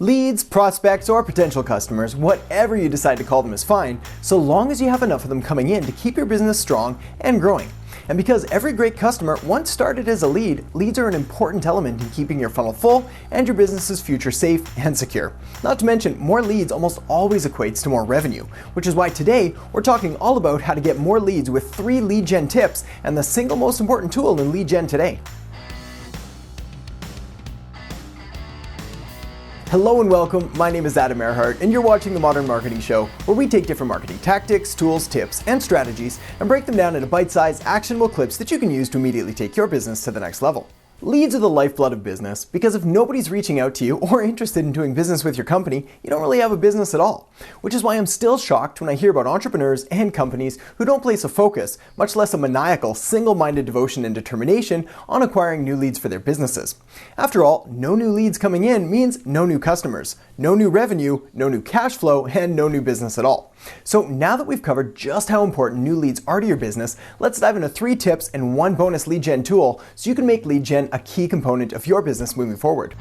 Leads, prospects, or potential customers, whatever you decide to call them is fine, so long as you have enough of them coming in to keep your business strong and growing. And because every great customer once started as a lead, leads are an important element in keeping your funnel full and your business's future safe and secure. Not to mention, more leads almost always equates to more revenue, which is why today we're talking all about how to get more leads with 3 lead gen tips and the single most important tool in lead gen today. Hello and welcome, my name is Erhart and you're watching The Modern Marketing Show, where we take different marketing tactics, tools, tips, and strategies and break them down into bite-sized, actionable clips that you can use to immediately take your business to the next level. Leads are the lifeblood of business because if nobody's reaching out to you or interested in doing business with your company, you don't really have a business at all. Which is why I'm still shocked when I hear about entrepreneurs and companies who don't place a focus, much less a maniacal, single-minded devotion and determination on acquiring new leads for their businesses. After all, no new leads coming in means no new customers, no new revenue, no new cash flow, and no new business at all. So now that we've covered just how important new leads are to your business, let's dive into 3 tips and 1 bonus lead gen tool so you can make lead gen a key component of your business moving forward.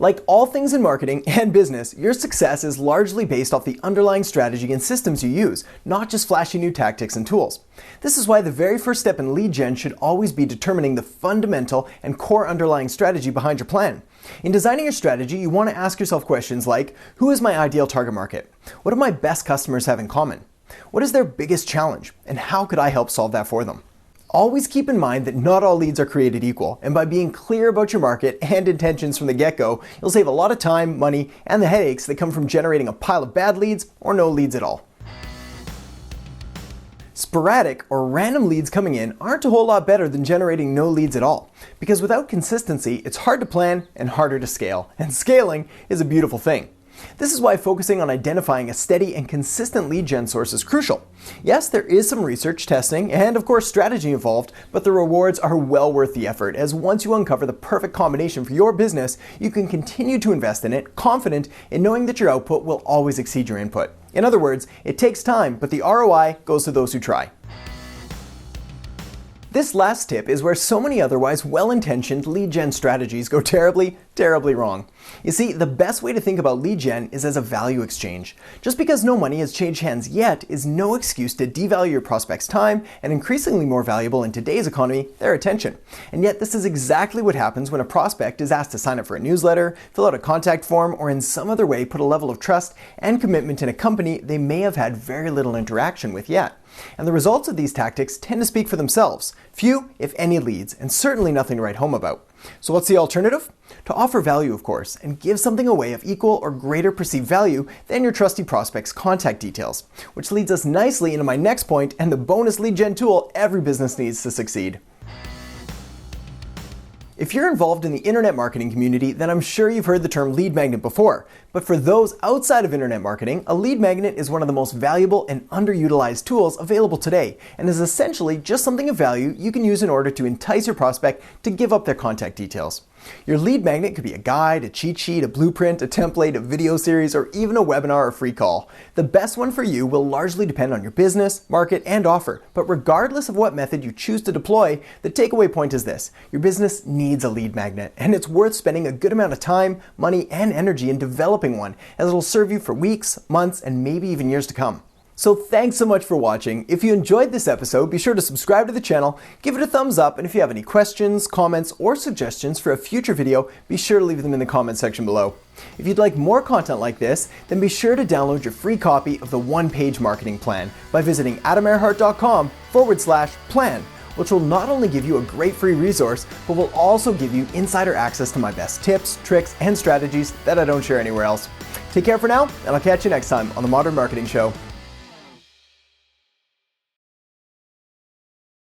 Like all things in marketing and business, your success is largely based off the underlying strategy and systems you use, not just flashy new tactics and tools. This is why the very first step in lead gen should always be determining the fundamental and core underlying strategy behind your plan. In designing your strategy, you want to ask yourself questions like, who is my ideal target market? What do my best customers have in common? What is their biggest challenge? And how could I help solve that for them? Always keep in mind that not all leads are created equal, and by being clear about your market and intentions from the get-go, you'll save a lot of time, money, and the headaches that come from generating a pile of bad leads or no leads at all. Sporadic or random leads coming in aren't a whole lot better than generating no leads at all, because without consistency, it's hard to plan and harder to scale, and scaling is a beautiful thing. This is why focusing on identifying a steady and consistent lead gen source is crucial. Yes, there is some research, testing, and of course strategy involved, but the rewards are well worth the effort, as once you uncover the perfect combination for your business, you can continue to invest in it, confident in knowing that your output will always exceed your input. In other words, it takes time, but the ROI goes to those who try. This last tip is where so many otherwise well-intentioned lead gen strategies go terribly wrong. You see, the best way to think about lead gen is as a value exchange. Just because no money has changed hands yet is no excuse to devalue your prospect's time and, increasingly more valuable in today's economy, their attention. And yet this is exactly what happens when a prospect is asked to sign up for a newsletter, fill out a contact form, or in some other way put a level of trust and commitment in a company they may have had very little interaction with yet. And the results of these tactics tend to speak for themselves. Few, if any, leads, and certainly nothing to write home about. So what's the alternative? To offer value, of course, and give something away of equal or greater perceived value than your trusty prospect's contact details. Which leads us nicely into my next point and the bonus lead gen tool every business needs to succeed. If you're involved in the internet marketing community, then I'm sure you've heard the term lead magnet before. But for those outside of internet marketing, a lead magnet is one of the most valuable and underutilized tools available today, and is essentially just something of value you can use in order to entice your prospect to give up their contact details. Your lead magnet could be a guide, a cheat sheet, a blueprint, a template, a video series, or even a webinar or free call. The best one for you will largely depend on your business, market, and offer. But regardless of what method you choose to deploy, the takeaway point is this: your business needs a lead magnet, and it's worth spending a good amount of time, money, and energy in developing one, as it'll serve you for weeks, months, and maybe even years to come. So thanks so much for watching. If you enjoyed this episode, be sure to subscribe to the channel, give it a thumbs up, and if you have any questions, comments, or suggestions for a future video, be sure to leave them in the comments section below. If you'd like more content like this, then be sure to download your free copy of the one-page marketing plan by visiting adamerhart.com/plan, which will not only give you a great free resource, but will also give you insider access to my best tips, tricks, and strategies that I don't share anywhere else. Take care for now, and I'll catch you next time on The Modern Marketing Show.